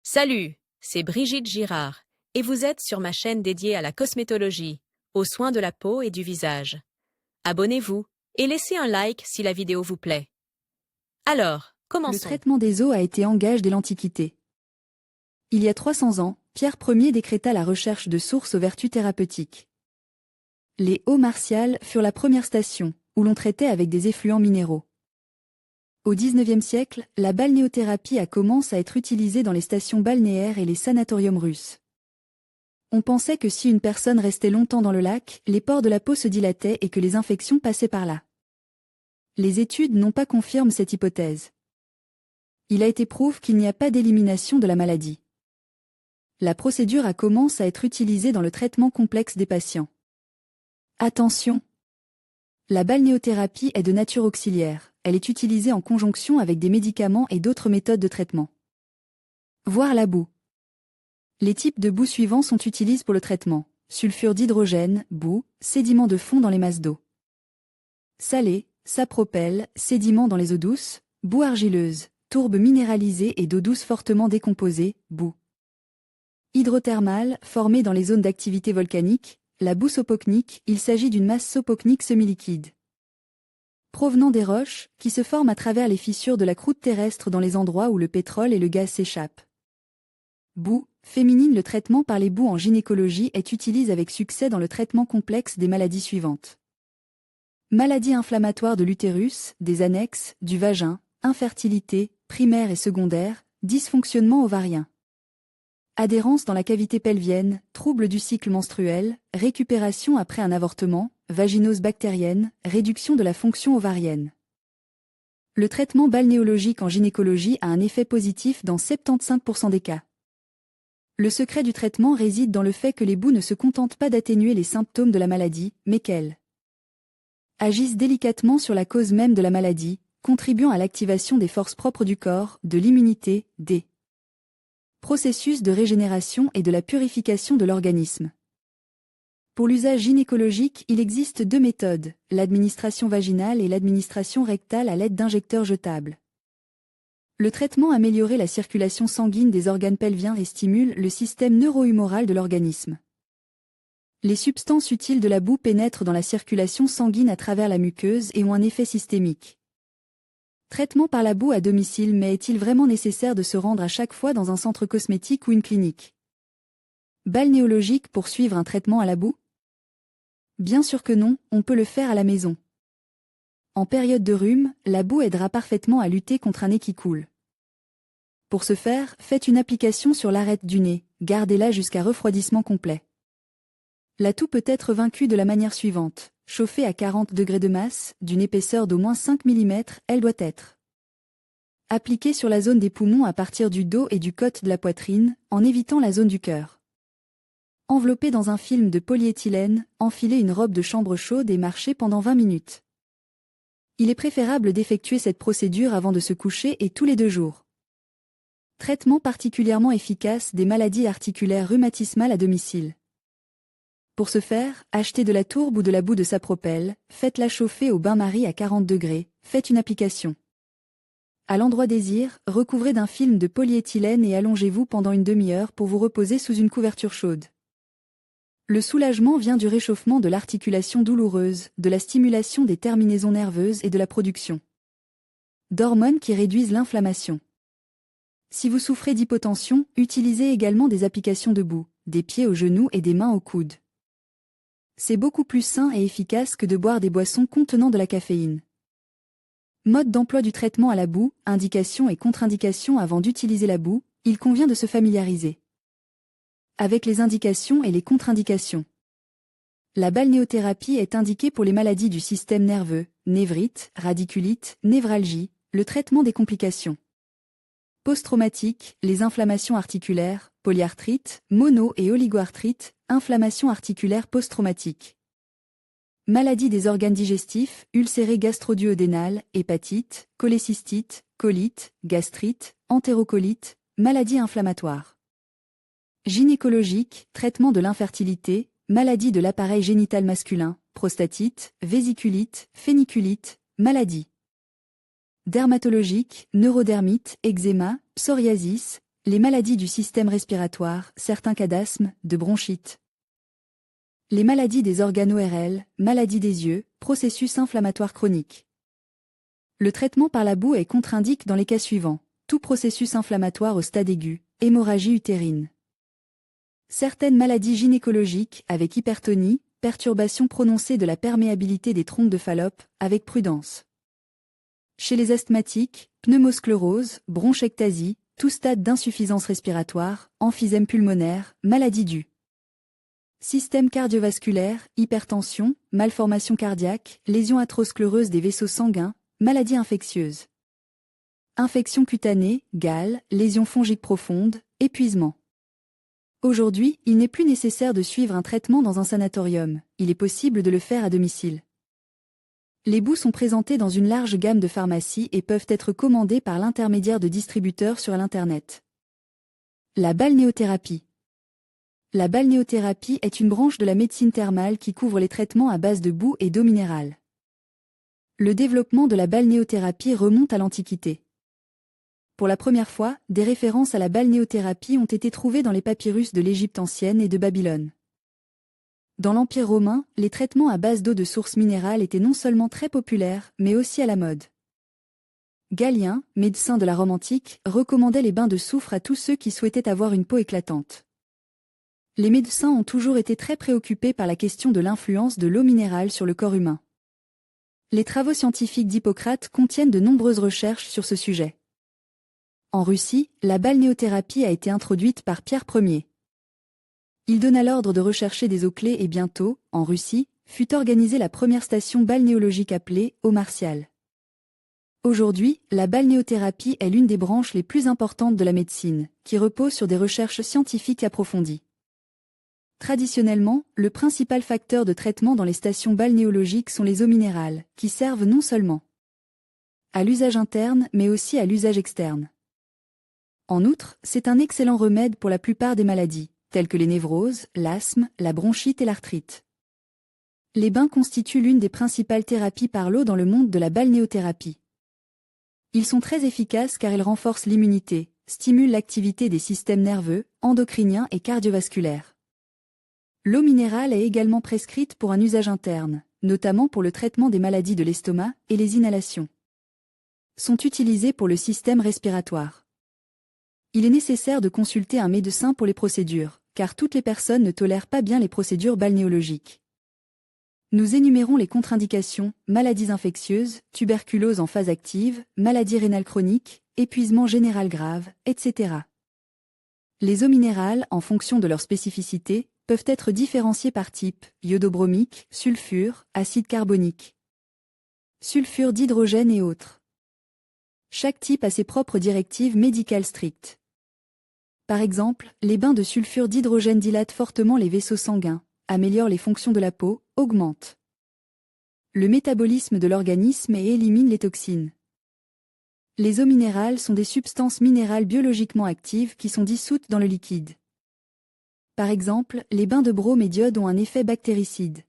Salut, c'est Brigitte Girard, et vous êtes sur ma chaîne dédiée à la cosmétologie, aux soins de la peau et du visage. Abonnez-vous et laissez un like si la vidéo vous plaît. Alors, Le commençons. traitement des eaux a été en gage dès l'Antiquité. Il y a 300 ans, Pierre Ier décréta la recherche de sources aux vertus thérapeutiques. Les eaux martiales furent la première station, où l'on traitait avec des effluents minéraux. Au XIXe siècle, la balnéothérapie a commencé à être utilisée dans les stations balnéaires et les sanatoriums russes. On pensait que si une personne restait longtemps dans le lac, les pores de la peau se dilataient et que les infections passaient par là. Les études n'ont pas confirmé cette hypothèse. Il a été prouvé qu'il n'y a pas d'élimination de la maladie. La procédure a commencé à être utilisée dans le traitement complexe des patients. Attention! La balnéothérapie est de nature auxiliaire, elle est utilisée en conjonction avec des médicaments et d'autres méthodes de traitement. Voir la boue. Les types de boue suivants sont utilisés pour le traitement: sulfure d'hydrogène, boue, sédiments de fond dans les masses d'eau. Salé, sapropel, sédiments dans les eaux douces, boue argileuse, tourbe minéralisée et d'eau douce fortement décomposée, boue. Hydrothermale, formée dans les zones d'activité volcanique, la boue sopocnique, il s'agit d'une masse sopocnique semi-liquide. Provenant des roches, qui se forment à travers les fissures de la croûte terrestre dans les endroits où le pétrole et le gaz s'échappent. Boue, féminine. Le traitement par les boues en gynécologie est utilisé avec succès dans le traitement complexe des maladies suivantes. Maladies inflammatoires de l'utérus, des annexes, du vagin, infertilité, primaire et secondaire, dysfonctionnement ovarien. Adhérence dans la cavité pelvienne, troubles du cycle menstruel, récupération après un avortement, vaginose bactérienne, réduction de la fonction ovarienne. Le traitement balnéologique en gynécologie a un effet positif dans 75% des cas. Le secret du traitement réside dans le fait que les boues ne se contentent pas d'atténuer les symptômes de la maladie, mais qu'elles agissent délicatement sur la cause même de la maladie, contribuant à l'activation des forces propres du corps, de l'immunité, des processus de régénération et de la purification de l'organisme. Pour l'usage gynécologique, il existe deux méthodes, l'administration vaginale et l'administration rectale à l'aide d'injecteurs jetables. Le traitement améliore la circulation sanguine des organes pelviens et stimule le système neuro-humoral de l'organisme. Les substances utiles de la boue pénètrent dans la circulation sanguine à travers la muqueuse et ont un effet systémique. Traitement par la boue à domicile. Mais est-il vraiment nécessaire de se rendre à chaque fois dans un centre cosmétique ou une clinique balnéologique pour suivre un traitement à la boue? Bien sûr que non, on peut le faire à la maison. En période de rhume, la boue aidera parfaitement à lutter contre un nez qui coule. Pour ce faire, faites une application sur l'arête du nez, gardez-la jusqu'à refroidissement complet. La toux peut être vaincue de la manière suivante: chauffée à 40 degrés de masse, d'une épaisseur d'au moins 5 mm, elle doit être appliquée sur la zone des poumons à partir du dos et du côte de la poitrine, en évitant la zone du cœur. Enveloppé dans un film de polyéthylène, enfilez une robe de chambre chaude et marchez pendant 20 minutes. Il est préférable d'effectuer cette procédure avant de se coucher et tous les 2 jours. Traitement particulièrement efficace des maladies articulaires rhumatismales à domicile. Pour ce faire, achetez de la tourbe ou de la boue de sapropel, faites-la chauffer au bain-marie à 40 degrés, faites une application. À l'endroit désir, recouvrez d'un film de polyéthylène et allongez-vous pendant une demi-heure pour vous reposer sous une couverture chaude. Le soulagement vient du réchauffement de l'articulation douloureuse, de la stimulation des terminaisons nerveuses et de la production d'hormones qui réduisent l'inflammation. Si vous souffrez d'hypotension, utilisez également des applications de boue, des pieds aux genoux et des mains aux coudes. C'est beaucoup plus sain et efficace que de boire des boissons contenant de la caféine. Mode d'emploi du traitement à la boue, indications et contre-indications. Avant d'utiliser la boue, il convient de se familiariser avec les indications et les contre-indications. La balnéothérapie est indiquée pour les maladies du système nerveux, névrite, radiculite, névralgie, le traitement des complications post-traumatiques, les inflammations articulaires, polyarthrite, mono- et oligoarthrite, inflammation articulaire post-traumatique. Maladies des organes digestifs, ulcérés gastro-duodénal, hépatite, cholécystite, colite, gastrite, entérocolite, maladies inflammatoires. Gynécologique, traitement de l'infertilité, maladies de l'appareil génital masculin, prostatite, vésiculite, féniculite, maladies dermatologique, neurodermite, eczéma, psoriasis, Les maladies du système respiratoire, certains cas d'asthme, de bronchite. Les maladies des organes ORL, maladies des yeux, processus inflammatoire chronique. Le traitement par la boue est contre-indiqué dans les cas suivants. Tout processus inflammatoire au stade aigu, hémorragie utérine. Certaines maladies gynécologiques avec hypertonie, perturbation prononcée de la perméabilité des trompes de Fallope, avec prudence. Chez les asthmatiques, pneumosclérose, bronchectasie, tout stade d'insuffisance respiratoire, emphysème pulmonaire, maladie du système cardiovasculaire, hypertension, malformation cardiaque, lésion atheroscléreuse des vaisseaux sanguins, maladie infectieuse. Infection cutanée, gale, lésion fongique profonde, épuisement. Aujourd'hui, il n'est plus nécessaire de suivre un traitement dans un sanatorium, il est possible de le faire à domicile. Les boues sont présentées dans une large gamme de pharmacies et peuvent être commandées par l'intermédiaire de distributeurs sur l'Internet. La balnéothérapie. La balnéothérapie est une branche de la médecine thermale qui couvre les traitements à base de boue et d'eau minérale. Le développement de la balnéothérapie remonte à l'Antiquité. Pour la première fois, des références à la balnéothérapie ont été trouvées dans les papyrus de l'Égypte ancienne et de Babylone. Dans l'Empire romain, les traitements à base d'eau de source minérale étaient non seulement très populaires, mais aussi à la mode. Galien, médecin de la Rome antique, recommandait les bains de soufre à tous ceux qui souhaitaient avoir une peau éclatante. Les médecins ont toujours été très préoccupés par la question de l'influence de l'eau minérale sur le corps humain. Les travaux scientifiques d'Hippocrate contiennent de nombreuses recherches sur ce sujet. En Russie, la balnéothérapie a été introduite par Pierre Ier. Il donna l'ordre de rechercher des eaux clés et bientôt, en Russie, fut organisée la première station balnéologique appelée eau martiale. Aujourd'hui, la balnéothérapie est l'une des branches les plus importantes de la médecine, qui repose sur des recherches scientifiques approfondies. Traditionnellement, le principal facteur de traitement dans les stations balnéologiques sont les eaux minérales, qui servent non seulement à l'usage interne mais aussi à l'usage externe. En outre, c'est un excellent remède pour la plupart des maladies, telles que les névroses, l'asthme, la bronchite et l'arthrite. Les bains constituent l'une des principales thérapies par l'eau dans le monde de la balnéothérapie. Ils sont très efficaces car ils renforcent l'immunité, stimulent l'activité des systèmes nerveux, endocriniens et cardiovasculaires. L'eau minérale est également prescrite pour un usage interne, notamment pour le traitement des maladies de l'estomac et les inhalations. Sont utilisées pour le système respiratoire. Il est nécessaire de consulter un médecin pour les procédures, car toutes les personnes ne tolèrent pas bien les procédures balnéologiques. Nous énumérons les contre-indications, maladies infectieuses, tuberculose en phase active, maladie rénale chronique, épuisement général grave, etc. Les eaux minérales, en fonction de leur spécificité, peuvent être différenciées par type, iodo-bromique, sulfure, acide carbonique, sulfure d'hydrogène et autres. Chaque type a ses propres directives médicales strictes. Par exemple, les bains de sulfure d'hydrogène dilatent fortement les vaisseaux sanguins, améliorent les fonctions de la peau, augmentent le métabolisme de l'organisme et éliminent les toxines. Les eaux minérales sont des substances minérales biologiquement actives qui sont dissoutes dans le liquide. Par exemple, les bains de brome et d'iode ont un effet bactéricide.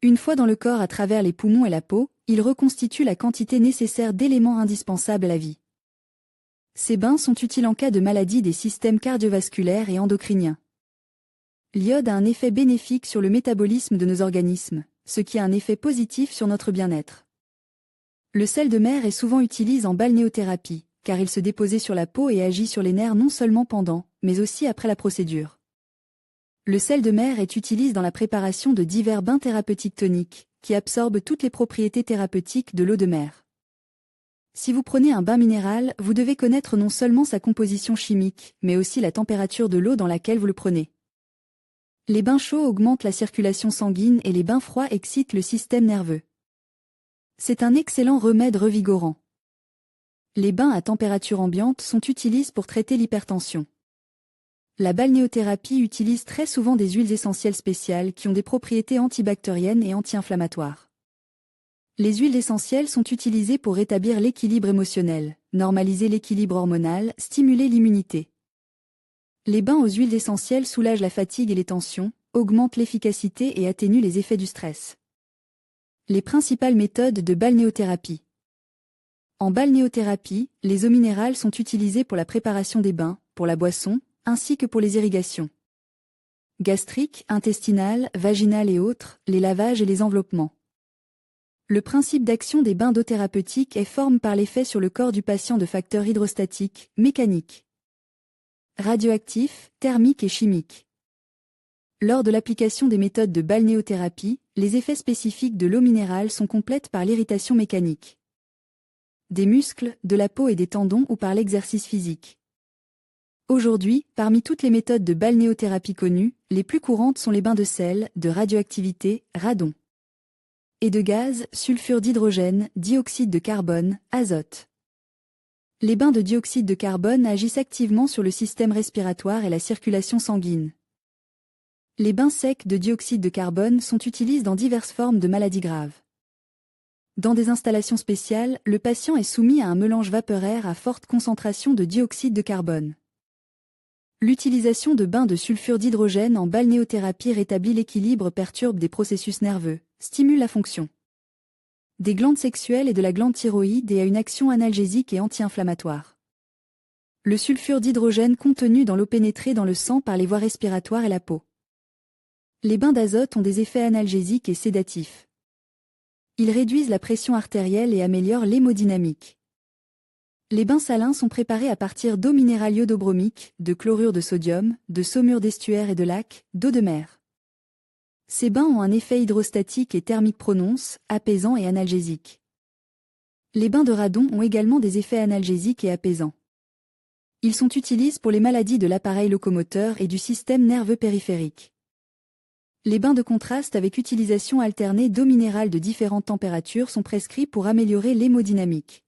Une fois dans le corps à travers les poumons et la peau, ils reconstituent la quantité nécessaire d'éléments indispensables à la vie. Ces bains sont utiles en cas de maladie des systèmes cardiovasculaires et endocriniens. L'iode a un effet bénéfique sur le métabolisme de nos organismes, ce qui a un effet positif sur notre bien-être. Le sel de mer est souvent utilisé en balnéothérapie, car il se dépose sur la peau et agit sur les nerfs non seulement pendant, mais aussi après la procédure. Le sel de mer est utilisé dans la préparation de divers bains thérapeutiques toniques, qui absorbent toutes les propriétés thérapeutiques de l'eau de mer. Si vous prenez un bain minéral, vous devez connaître non seulement sa composition chimique, mais aussi la température de l'eau dans laquelle vous le prenez. Les bains chauds augmentent la circulation sanguine et les bains froids excitent le système nerveux. C'est un excellent remède revigorant. Les bains à température ambiante sont utilisés pour traiter l'hypertension. La balnéothérapie utilise très souvent des huiles essentielles spéciales qui ont des propriétés antibactériennes et anti-inflammatoires. Les huiles essentielles sont utilisées pour rétablir l'équilibre émotionnel, normaliser l'équilibre hormonal, stimuler l'immunité. Les bains aux huiles essentielles soulagent la fatigue et les tensions, augmentent l'efficacité et atténuent les effets du stress. Les principales méthodes de balnéothérapie. En balnéothérapie, les eaux minérales sont utilisées pour la préparation des bains, pour la boisson, ainsi que pour les irrigations gastriques, intestinales, vaginales et autres, les lavages et les enveloppements. Le principe d'action des bains d'eau thérapeutiques est formé par l'effet sur le corps du patient de facteurs hydrostatiques, mécaniques, radioactifs, thermiques et chimiques. Lors de l'application des méthodes de balnéothérapie, les effets spécifiques de l'eau minérale sont complètes par l'irritation mécanique des muscles, de la peau et des tendons ou par l'exercice physique. Aujourd'hui, parmi toutes les méthodes de balnéothérapie connues, les plus courantes sont les bains de sel, de radioactivité, radon, et de gaz, sulfure d'hydrogène, dioxyde de carbone, azote. Les bains de dioxyde de carbone agissent activement sur le système respiratoire et la circulation sanguine. Les bains secs de dioxyde de carbone sont utilisés dans diverses formes de maladies graves. Dans des installations spéciales, le patient est soumis à un mélange vaporaire à forte concentration de dioxyde de carbone. L'utilisation de bains de sulfure d'hydrogène en balnéothérapie rétablit l'équilibre, perturbe des processus nerveux, stimule la fonction des glandes sexuelles et de la glande thyroïde et a une action analgésique et anti-inflammatoire. Le sulfure d'hydrogène contenu dans l'eau pénétrée dans le sang par les voies respiratoires et la peau. Les bains d'azote ont des effets analgésiques et sédatifs. Ils réduisent la pression artérielle et améliorent l'hémodynamique. Les bains salins sont préparés à partir d'eau minérale iodobromique, de chlorure de sodium, de saumure d'estuaires et de lacs, d'eau de mer. Ces bains ont un effet hydrostatique et thermique prononce, apaisant et analgésique. Les bains de radon ont également des effets analgésiques et apaisants. Ils sont utilisés pour les maladies de l'appareil locomoteur et du système nerveux périphérique. Les bains de contraste avec utilisation alternée d'eau minérale de différentes températures sont prescrits pour améliorer l'hémodynamique.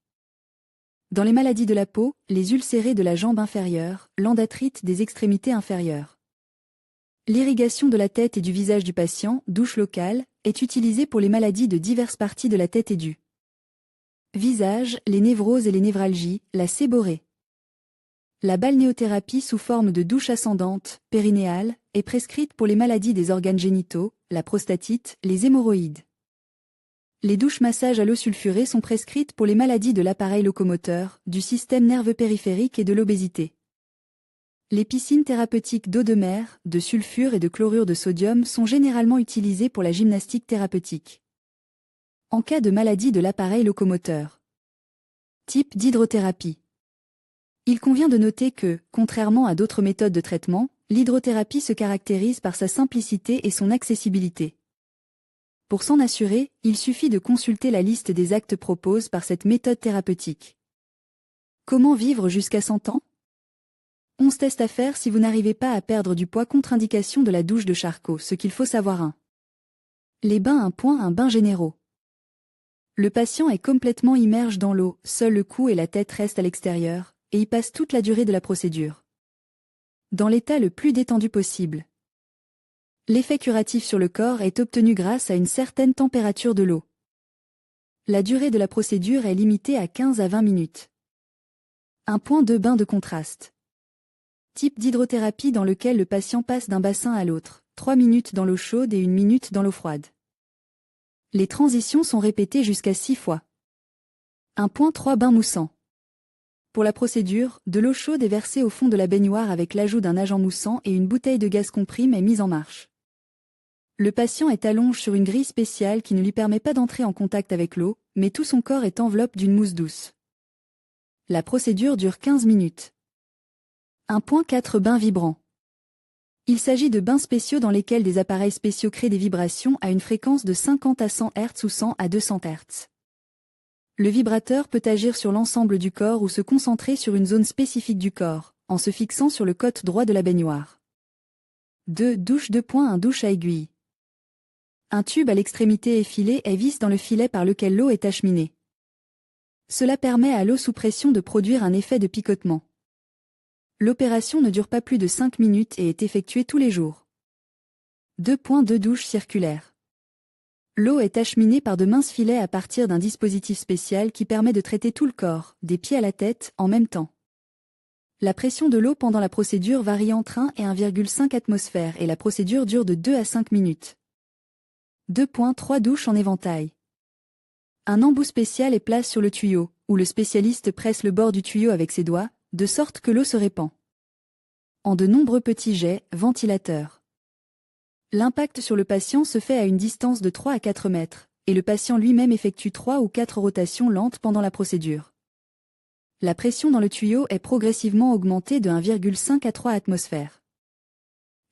Dans les maladies de la peau, les ulcérés de la jambe inférieure, l'endartrite des extrémités inférieures. L'irrigation de la tête et du visage du patient, douche locale, est utilisée pour les maladies de diverses parties de la tête et du visage, les névroses et les névralgies, la séborrhée. La balnéothérapie sous forme de douche ascendante, périnéale, est prescrite pour les maladies des organes génitaux, la prostatite, les hémorroïdes. Les douches massages à l'eau sulfurée sont prescrites pour les maladies de l'appareil locomoteur, du système nerveux périphérique et de l'obésité. Les piscines thérapeutiques d'eau de mer, de sulfure et de chlorure de sodium sont généralement utilisées pour la gymnastique thérapeutique. En cas de maladie de l'appareil locomoteur. Type d'hydrothérapie. Il convient de noter que, contrairement à d'autres méthodes de traitement, l'hydrothérapie se caractérise par sa simplicité et son accessibilité. Pour s'en assurer, il suffit de consulter la liste des actes proposés par cette méthode thérapeutique. Comment vivre jusqu'à 100 ans? 11 tests à faire si vous n'arrivez pas à perdre du poids. Contre-indication de la douche de Charcot. Ce qu'il faut savoir 1. Les bains. Un bain généraux. Le patient est complètement immergé dans l'eau, seul le cou et la tête restent à l'extérieur, et y passe toute la durée de la procédure. Dans l'état le plus détendu possible. L'effet curatif sur le corps est obtenu grâce à une certaine température de l'eau. La durée de la procédure est limitée à 15 à 20 minutes. 1.2 Bain de contraste. Type d'hydrothérapie dans lequel le patient passe d'un bassin à l'autre, 3 minutes dans l'eau chaude et 1 minute dans l'eau froide. Les transitions sont répétées jusqu'à 6 fois. 1.3 Bain moussant. Pour la procédure, de l'eau chaude est versée au fond de la baignoire avec l'ajout d'un agent moussant et une bouteille de gaz comprime est mise en marche. Le patient est allongé sur une grille spéciale qui ne lui permet pas d'entrer en contact avec l'eau, mais tout son corps est enveloppé d'une mousse douce. La procédure dure 15 minutes. 1.4 Bain vibrant. Il s'agit de bains spéciaux dans lesquels des appareils spéciaux créent des vibrations à une fréquence de 50 à 100 Hz ou 100 à 200 Hz. Le vibrateur peut agir sur l'ensemble du corps ou se concentrer sur une zone spécifique du corps, en se fixant sur le côté droit de la baignoire. 2. Douche 2.1 Douche à aiguille. Un tube à l'extrémité effilée est vissé dans le filet par lequel l'eau est acheminée. Cela permet à l'eau sous pression de produire un effet de picotement. L'opération ne dure pas plus de 5 minutes et est effectuée tous les jours. 2.2 Douche circulaire. L'eau est acheminée par de minces filets à partir d'un dispositif spécial qui permet de traiter tout le corps, des pieds à la tête, en même temps. La pression de l'eau pendant la procédure varie entre 1 et 1,5 atmosphères et la procédure dure de 2 à 5 minutes. 2.3 Douche en éventail. Un embout spécial est placé sur le tuyau, où le spécialiste presse le bord du tuyau avec ses doigts, de sorte que l'eau se répand en de nombreux petits jets, ventilateurs. L'impact sur le patient se fait à une distance de 3 à 4 mètres, et le patient lui-même effectue 3 ou 4 rotations lentes pendant la procédure. La pression dans le tuyau est progressivement augmentée de 1,5 à 3 atmosphères.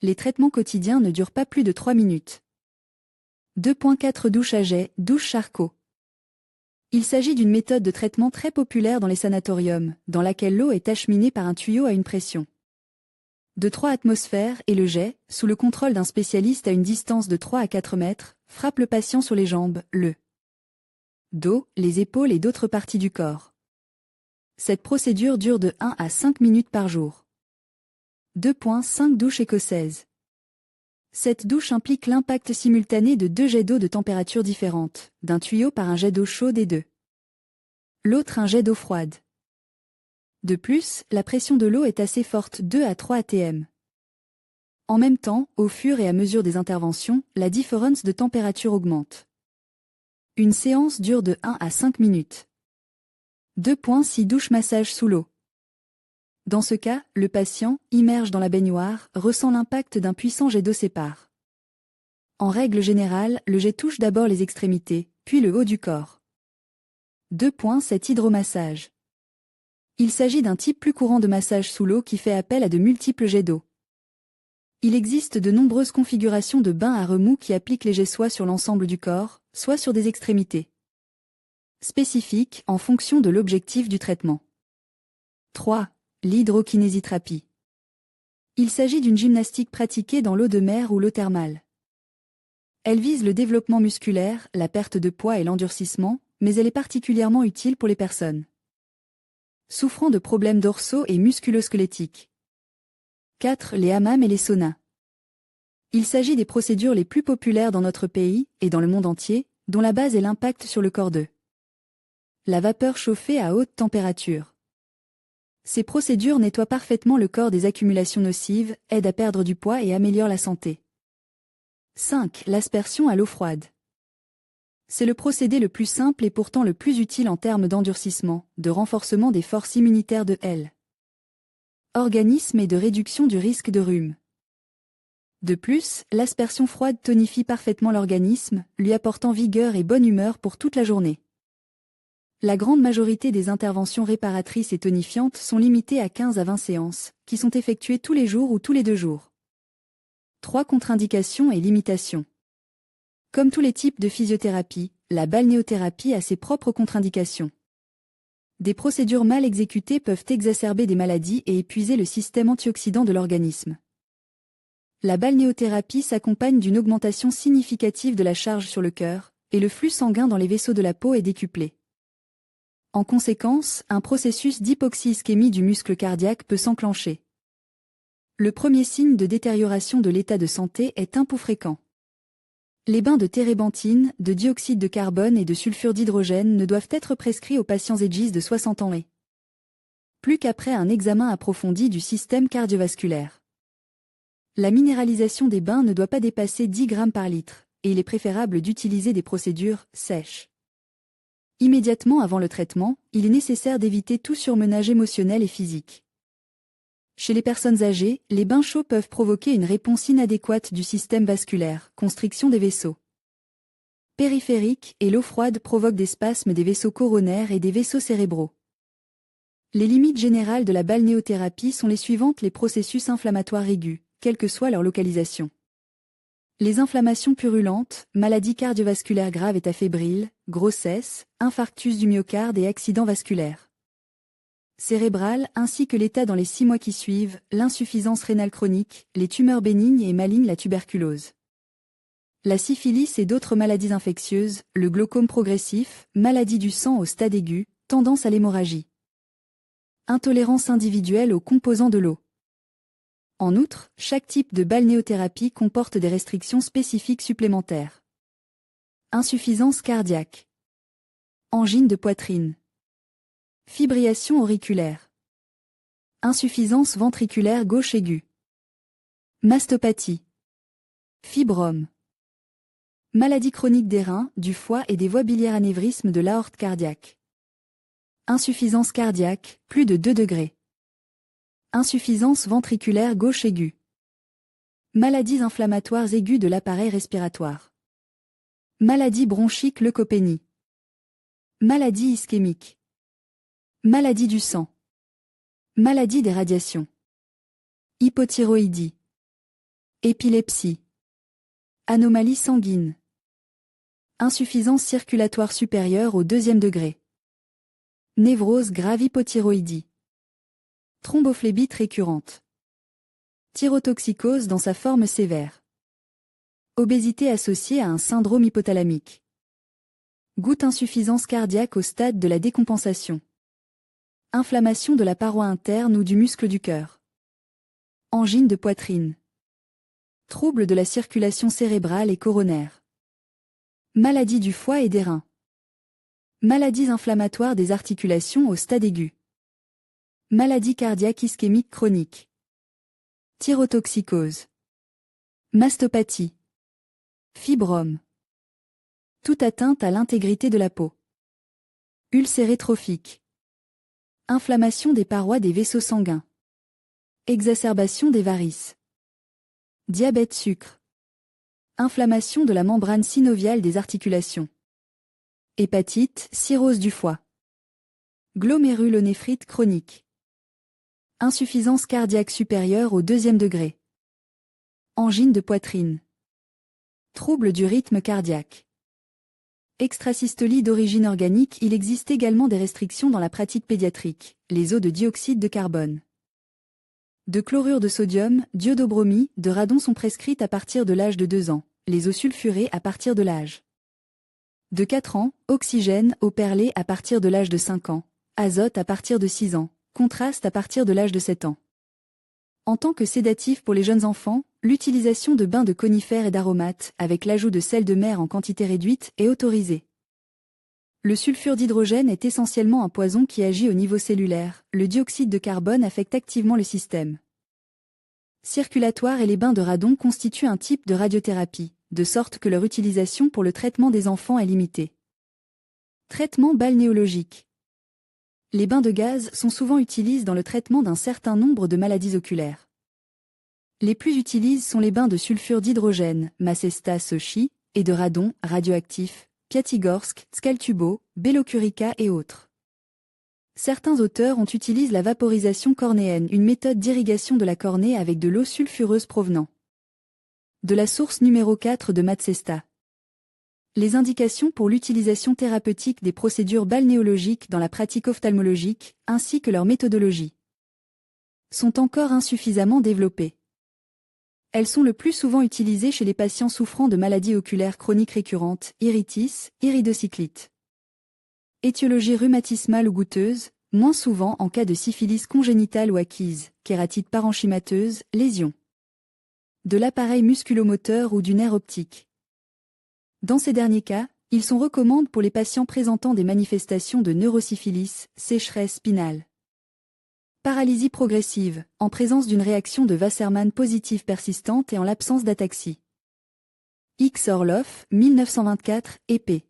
Les traitements quotidiens ne durent pas plus de 3 minutes. 2.4 Douche à jet, douche Charcot. Il s'agit d'une méthode de traitement très populaire dans les sanatoriums, dans laquelle l'eau est acheminée par un tuyau à une pression de 3 atmosphères et le jet, sous le contrôle d'un spécialiste à une distance de 3 à 4 mètres, frappe le patient sur les jambes, le dos, les épaules et d'autres parties du corps. Cette procédure dure de 1 à 5 minutes par jour. 2.5 Douche écossaise. Cette douche implique l'impact simultané de 2 jets d'eau de température différente, d'un tuyau par un jet d'eau chaude et de l'autre un jet d'eau froide. De plus, la pression de l'eau est assez forte, 2 à 3 atm. En même temps, au fur et à mesure des interventions, la différence de température augmente. Une séance dure de 1 à 5 minutes. 2.6 Douche massage sous l'eau. Dans ce cas, le patient, immerge dans la baignoire, ressent l'impact d'un puissant jet d'eau sépare. En règle générale, le jet touche d'abord les extrémités, puis le haut du corps. 2.7 Hydromassage. Il s'agit d'un type plus courant de massage sous l'eau qui fait appel à de multiples jets d'eau. Il existe de nombreuses configurations de bains à remous qui appliquent les jets soit sur l'ensemble du corps, soit sur des extrémités spécifiques en fonction de l'objectif du traitement. 3. L'hydrokinésithérapie. Il s'agit d'une gymnastique pratiquée dans l'eau de mer ou l'eau thermale. Elle vise le développement musculaire, la perte de poids et l'endurcissement, mais elle est particulièrement utile pour les personnes souffrant de problèmes dorsaux et musculo-squelettiques. 4. Les hammams et les saunas. Il s'agit des procédures les plus populaires dans notre pays, et dans le monde entier, dont la base est l'impact sur le corps de la vapeur chauffée à haute température. Ces procédures nettoient parfaitement le corps des accumulations nocives, aident à perdre du poids et améliorent la santé. 5. L'aspersion à l'eau froide. C'est le procédé le plus simple et pourtant le plus utile en termes d'endurcissement, de renforcement des forces immunitaires de l'organisme et de réduction du risque de rhume. De plus, l'aspersion froide tonifie parfaitement l'organisme, lui apportant vigueur et bonne humeur pour toute la journée. La grande majorité des interventions réparatrices et tonifiantes sont limitées à 15 à 20 séances, qui sont effectuées tous les jours ou tous les 2 jours. 3 Contre-indications et limitations. Comme tous les types de physiothérapie, la balnéothérapie a ses propres contre-indications. Des procédures mal exécutées peuvent exacerber des maladies et épuiser le système antioxydant de l'organisme. La balnéothérapie s'accompagne d'une augmentation significative de la charge sur le cœur, et le flux sanguin dans les vaisseaux de la peau est décuplé. En conséquence, un processus d'hypoxie-ischémie du muscle cardiaque peut s'enclencher. Le premier signe de détérioration de l'état de santé est un pouls fréquent. Les bains de térébenthine, de dioxyde de carbone et de sulfure d'hydrogène ne doivent être prescrits aux patients âgés de 60 ans et plus qu'après un examen approfondi du système cardiovasculaire. La minéralisation des bains ne doit pas dépasser 10 grammes par litre, et il est préférable d'utiliser des procédures sèches. Immédiatement avant le traitement, il est nécessaire d'éviter tout surmenage émotionnel et physique. Chez les personnes âgées, les bains chauds peuvent provoquer une réponse inadéquate du système vasculaire, constriction des vaisseaux périphériques, et l'eau froide provoque des spasmes des vaisseaux coronaires et des vaisseaux cérébraux. Les limites générales de la balnéothérapie sont les suivantes: les processus inflammatoires aigus, quelle que soit leur localisation. Les inflammations purulentes, maladies cardiovasculaires graves, état fébrile, grossesse, infarctus du myocarde et accidents vasculaires cérébrale, ainsi que l'état dans les 6 mois qui suivent, l'insuffisance rénale chronique, les tumeurs bénignes et malignes, la tuberculose, la syphilis et d'autres maladies infectieuses, le glaucome progressif, maladie du sang au stade aigu, tendance à l'hémorragie, intolérance individuelle aux composants de l'eau. En outre, chaque type de balnéothérapie comporte des restrictions spécifiques supplémentaires. Insuffisance cardiaque, angine de poitrine, fibrillation auriculaire, insuffisance ventriculaire gauche aiguë, mastopathie, fibrome, maladie chronique des reins, du foie et des voies biliaires, anévrisme de l'aorte cardiaque, Insuffisance cardiaque, plus de 2 degrés. Insuffisance ventriculaire gauche aiguë. Maladies inflammatoires aiguës de l'appareil respiratoire. Maladie bronchique leucopénie. Maladie ischémique. Maladie du sang. Maladie des radiations. Hypothyroïdie. Épilepsie. Anomalie sanguine. Insuffisance circulatoire supérieure au 2e degré. Névrose grave hypothyroïdie. Thrombophlébite récurrente. Thyrotoxicose dans sa forme sévère. Obésité associée à un syndrome hypothalamique. Goutte insuffisance cardiaque au stade de la décompensation. Inflammation de la paroi interne ou du muscle du cœur. Angine de poitrine. Troubles de la circulation cérébrale et coronaire. Maladie du foie et des reins. Maladies inflammatoires des articulations au stade aigu. Maladie cardiaque ischémique chronique. Thyrotoxicose. Mastopathie. Fibrome. Toute atteinte à l'intégrité de la peau. Ulcère trophique. Inflammation des parois des vaisseaux sanguins. Exacerbation des varices. Diabète sucre. Inflammation de la membrane synoviale des articulations. Hépatite, cirrhose du foie. Glomérulonéphrite chronique. Insuffisance cardiaque supérieure au 2e degré. Angine de poitrine. Troubles du rythme cardiaque. Extrasystolie d'origine organique. Il existe également des restrictions dans la pratique pédiatrique, les eaux de dioxyde de carbone. De chlorure de sodium, d'iode-bromie, de radon sont prescrites à partir de l'âge de 2 ans, les eaux sulfurées à partir de l'âge de 4 ans, oxygène, eau perlée à partir de l'âge de 5 ans, azote à partir de 6 ans, contraste à partir de l'âge de 7 ans. En tant que sédatif pour les jeunes enfants, l'utilisation de bains de conifères et d'aromates, avec l'ajout de sel de mer en quantité réduite, est autorisée. Le sulfure d'hydrogène est essentiellement un poison qui agit au niveau cellulaire. Le dioxyde de carbone affecte activement le système circulatoire et les bains de radon constituent un type de radiothérapie, de sorte que leur utilisation pour le traitement des enfants est limitée. Traitement balnéologique. Les bains de gaz sont souvent utilisés dans le traitement d'un certain nombre de maladies oculaires. Les plus utilisés sont les bains de sulfure d'hydrogène, Macesta Sochi, et de radon, radioactif, Piatigorsk, Skaltubo, Belokurica et autres. Certains auteurs ont utilisé la vaporisation cornéenne, une méthode d'irrigation de la cornée avec de l'eau sulfureuse provenant de la source numéro 4 de Matsesta. Les indications pour l'utilisation thérapeutique des procédures balnéologiques dans la pratique ophtalmologique, ainsi que leur méthodologie, sont encore insuffisamment développées. Elles sont le plus souvent utilisées chez les patients souffrant de maladies oculaires chroniques récurrentes, iritis, iridocyclite. Étiologie rhumatismale ou goûteuse, moins souvent en cas de syphilis congénitale ou acquise, kératite parenchymateuse, lésion de l'appareil musculomoteur ou du nerf optique. Dans ces derniers cas, ils sont recommandés pour les patients présentant des manifestations de neurosyphilis, sécheresse spinale. Paralysie progressive, en présence d'une réaction de Wassermann positive persistante et en l'absence d'ataxie. X. Orloff, 1924, ép.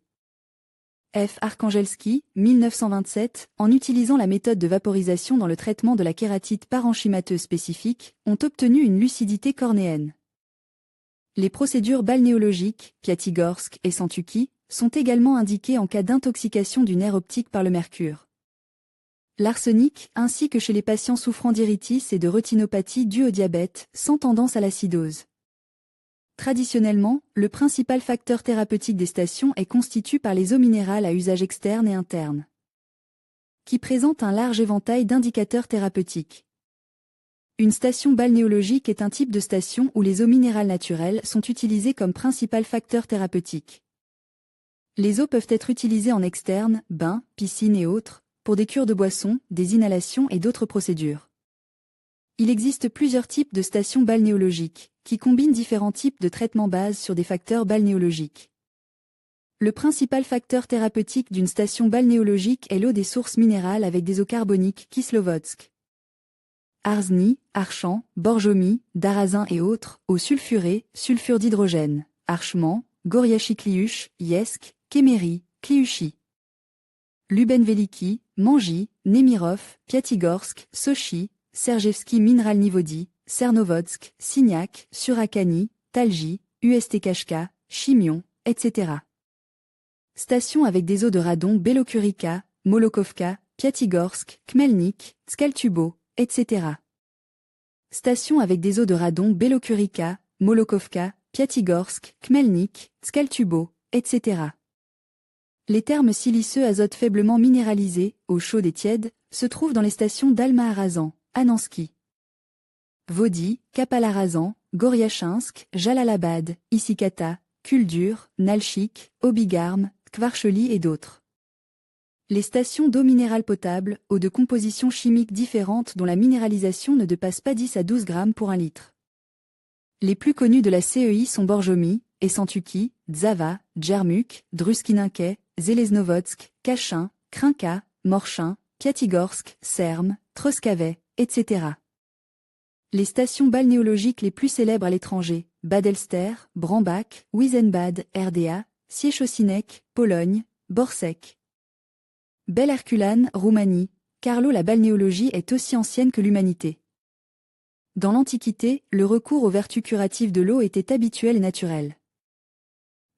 F. Arkangelski, 1927, en utilisant la méthode de vaporisation dans le traitement de la kératite parenchymateuse spécifique, ont obtenu une lucidité cornéenne. Les procédures balnéologiques, Piatigorsk et Santuki, sont également indiquées en cas d'intoxication du nerf optique par le mercure, l'arsenic, ainsi que chez les patients souffrant d'iritis et de rétinopathie due au diabète, sans tendance à l'acidose. Traditionnellement, le principal facteur thérapeutique des stations est constitué par les eaux minérales à usage externe et interne, qui présentent un large éventail d'indicateurs thérapeutiques. Une station balnéologique est un type de station où les eaux minérales naturelles sont utilisées comme principal facteur thérapeutique. Les eaux peuvent être utilisées en externe, bains, piscines et autres, pour des cures de boissons, des inhalations et d'autres procédures. Il existe plusieurs types de stations balnéologiques, qui combinent différents types de traitements base sur des facteurs balnéologiques. Le principal facteur thérapeutique d'une station balnéologique est l'eau des sources minérales avec des eaux carboniques Kislovodsk, Arzny, Archamps, Borjomi, Darazin et autres, eaux sulfurées, sulfure d'hydrogène, Archemont, Goriachi-Cliuch, Yesk, Kéméry, Cliuchy. Luben-Veliki, Manji, Nemirov, Piatigorsk, Sochi, Sergevski-Mineralnivodi, Cernovodsk, Signac, Surakani, Talji, Ust-Kashka, Chimion, etc. Stations avec des eaux de radon Belokurica, Molokovka, Piatigorsk, Khmelnik, Skaltubo, etc. Stations avec des eaux de radon Belokurica, Molokovka, Piatigorsk, Khmelnik, Skaltubo, etc. Les termes siliceux azote faiblement minéralisés, eau chaude et tiède, se trouvent dans les stations d'Alma-Arazan, Anansky, Vody, Kapalarazan, Goriachinsk, Jalalabad, Issikata, Kuldur, Nalchik, Obigarm, Kvarcheli et d'autres. Les stations d'eau minérale potable, eau de composition chimique différente dont la minéralisation ne dépasse pas 10 à 12 grammes pour un litre. Les plus connus de la CEI sont Borjomi, Essentuki, Dzava, Djermuk, Druskininkai, Zeleznovodsk, Kachin, Krinka, Morchin, Piatigorsk, Serm, Troskavet, etc. Les stations balnéologiques les plus célèbres à l'étranger, Bad Elster, Brambach, Wiesenbad, RDA, Siechocinek, Pologne, Borsec. Bel Herculane, Roumanie, Carlo. La balnéologie est aussi ancienne que l'humanité. Dans l'Antiquité, le recours aux vertus curatives de l'eau était habituel et naturel.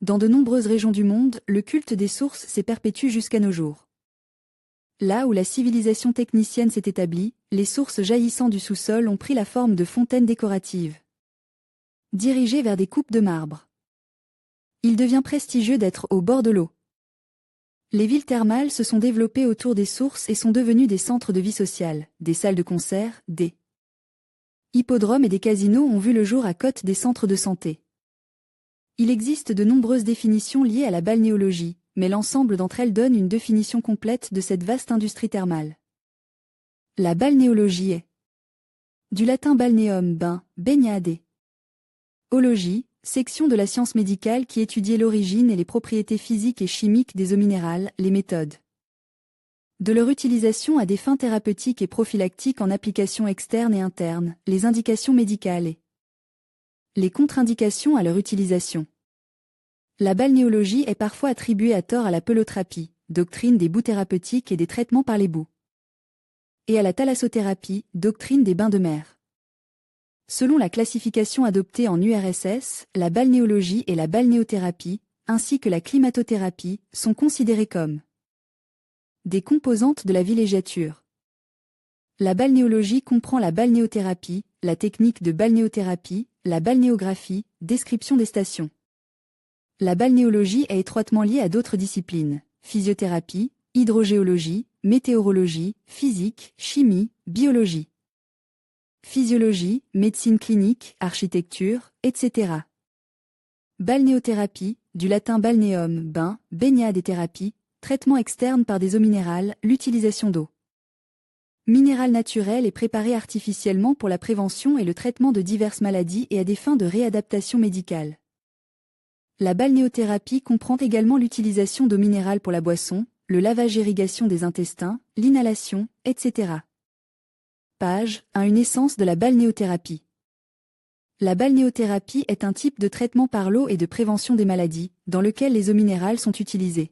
Dans de nombreuses régions du monde, le culte des sources s'est perpétué jusqu'à nos jours. Là où la civilisation technicienne s'est établie, les sources jaillissant du sous-sol ont pris la forme de fontaines décoratives, dirigées vers des coupes de marbre. Il devient prestigieux d'être au bord de l'eau. Les villes thermales se sont développées autour des sources et sont devenues des centres de vie sociale, des salles de concert, des hippodromes et des casinos ont vu le jour à côté des centres de santé. Il existe de nombreuses définitions liées à la balnéologie, mais l'ensemble d'entre elles donne une définition complète de cette vaste industrie thermale. La balnéologie est du latin balneum, bain, baignade. Ologie, section de la science médicale qui étudie l'origine et les propriétés physiques et chimiques des eaux minérales, les méthodes de leur utilisation à des fins thérapeutiques et prophylactiques en application externe et interne, les indications médicales et les contre-indications à leur utilisation. La balnéologie est parfois attribuée à tort à la pelothérapie, doctrine des boues thérapeutiques et des traitements par les boues, et à la thalassothérapie, doctrine des bains de mer. Selon la classification adoptée en URSS, la balnéologie et la balnéothérapie, ainsi que la climatothérapie, sont considérées comme des composantes de la villégiature. La balnéologie comprend la balnéothérapie, la technique de balnéothérapie, la balnéographie, description des stations. La balnéologie est étroitement liée à d'autres disciplines, physiothérapie, hydrogéologie, météorologie, physique, chimie, biologie, physiologie, médecine clinique, architecture, etc. Balnéothérapie, du latin balneum, bain, baignade et thérapie, traitement externe par des eaux minérales, l'utilisation d'eau minérale naturelle est préparée artificiellement pour la prévention et le traitement de diverses maladies et à des fins de réadaptation médicale. La balnéothérapie comprend également l'utilisation d'eau minérale pour la boisson, le lavage-irrigation des intestins, l'inhalation, etc. Page 1. Une essence de la balnéothérapie. La balnéothérapie est un type de traitement par l'eau et de prévention des maladies, dans lequel les eaux minérales sont utilisées.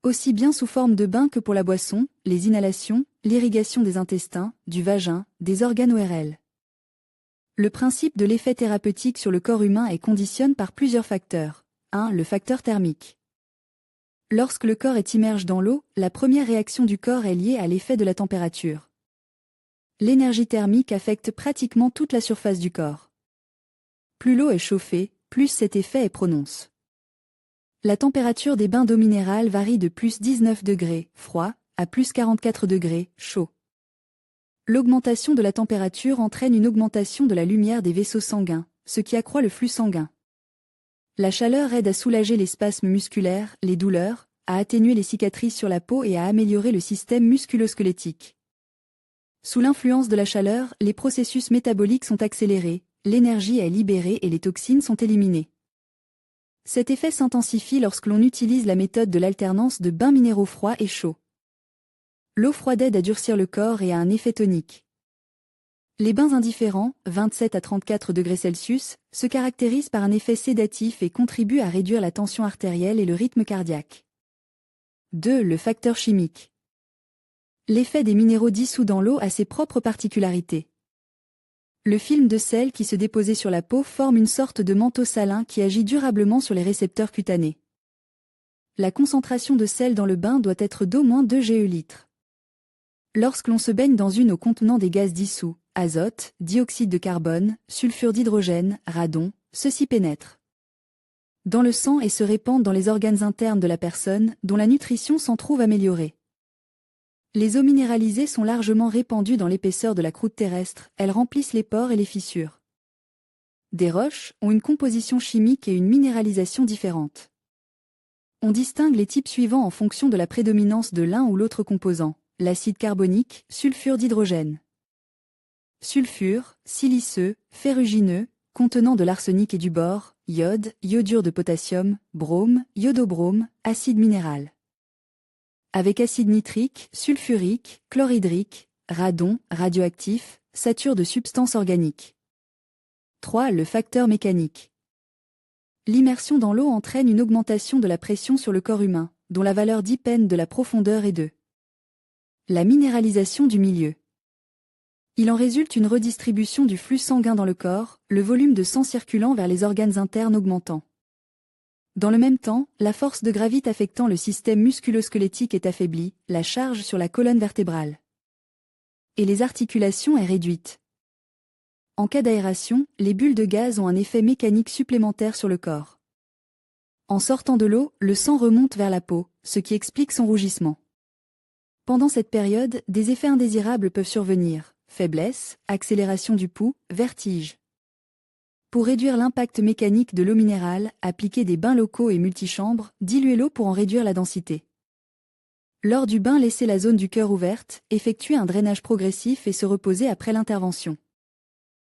Aussi bien sous forme de bain que pour la boisson, les inhalations, l'irrigation des intestins, du vagin, des organes ORL. Le principe de l'effet thérapeutique sur le corps humain est conditionné par plusieurs facteurs. 1. Le facteur thermique. Lorsque le corps est immergé dans l'eau, la première réaction du corps est liée à l'effet de la température. L'énergie thermique affecte pratiquement toute la surface du corps. Plus l'eau est chauffée, plus cet effet est prononcé. La température des bains d'eau minérale varie de plus 19 degrés, froid, à plus 44 degrés, chaud. L'augmentation de la température entraîne une augmentation de la lumière des vaisseaux sanguins, ce qui accroît le flux sanguin. La chaleur aide à soulager les spasmes musculaires, les douleurs, à atténuer les cicatrices sur la peau et à améliorer le système musculo-squelettique. Sous l'influence de la chaleur, les processus métaboliques sont accélérés, l'énergie est libérée et les toxines sont éliminées. Cet effet s'intensifie lorsque l'on utilise la méthode de l'alternance de bains minéraux froids et chauds. L'eau froide aide à durcir le corps et a un effet tonique. Les bains indifférents, 27 à 34 degrés Celsius, se caractérisent par un effet sédatif et contribuent à réduire la tension artérielle et le rythme cardiaque. 2. Le facteur chimique. L'effet des minéraux dissous dans l'eau a ses propres particularités. Le film de sel qui se déposait sur la peau forme une sorte de manteau salin qui agit durablement sur les récepteurs cutanés. La concentration de sel dans le bain doit être d'au moins 2 GE/litre. Lorsque l'on se baigne dans une eau contenant des gaz dissous, azote, dioxyde de carbone, sulfure d'hydrogène, radon, ceux-ci pénètrent dans le sang et se répandent dans les organes internes de la personne, dont la nutrition s'en trouve améliorée. Les eaux minéralisées sont largement répandues dans l'épaisseur de la croûte terrestre, elles remplissent les pores et les fissures. Des roches ont une composition chimique et une minéralisation différentes. On distingue les types suivants en fonction de la prédominance de l'un ou l'autre composant: l'acide carbonique, sulfure d'hydrogène. Sulfure, siliceux, ferrugineux, contenant de l'arsenic et du bore, iode, iodure de potassium, brome, iodobrome, acide minéral. Avec acide nitrique, sulfurique, chlorhydrique, radon, radioactif, sature de substances organiques. 3. Le facteur mécanique. L'immersion dans l'eau entraîne une augmentation de la pression sur le corps humain, dont la valeur dépend de la profondeur et de la minéralisation du milieu. Il en résulte une redistribution du flux sanguin dans le corps, le volume de sang circulant vers les organes internes augmentant. Dans le même temps, la force de gravité affectant le système musculo-squelettique est affaiblie, la charge sur la colonne vertébrale et les articulations est réduite. En cas d'aération, les bulles de gaz ont un effet mécanique supplémentaire sur le corps. En sortant de l'eau, le sang remonte vers la peau, ce qui explique son rougissement. Pendant cette période, des effets indésirables peuvent survenir: faiblesse, accélération du pouls, vertige. Pour réduire l'impact mécanique de l'eau minérale, appliquez des bains locaux et multichambres, diluez l'eau pour en réduire la densité. Lors du bain, laissez la zone du cœur ouverte, effectuez un drainage progressif et se reposer après l'intervention.